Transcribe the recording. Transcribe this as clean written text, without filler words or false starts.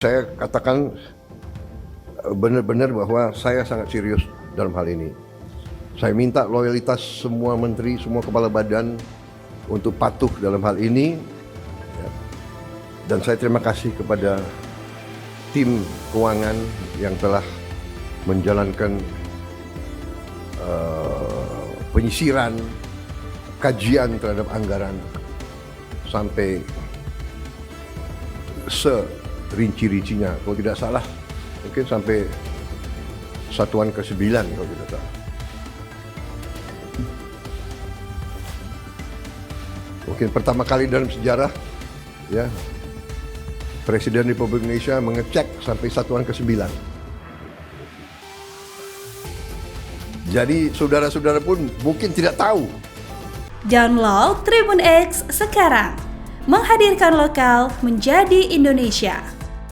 saya katakan benar-benar bahwa saya sangat serius dalam hal ini. Saya minta loyalitas semua menteri, semua kepala badan untuk patuh dalam hal ini. Dan saya terima kasih kepada tim keuangan yang telah menjalankan penyisiran, kajian terhadap anggaran sampai serinci-rincinya. Kalau tidak salah, mungkin sampai satuan ke-9 kalau tidak salah. Mungkin pertama kali dalam sejarah, ya, Presiden Republik Indonesia mengecek sampai satuan ke-9. Jadi saudara-saudara pun mungkin tidak tahu. Download Tribun X sekarang, menghadirkan lokal menjadi Indonesia.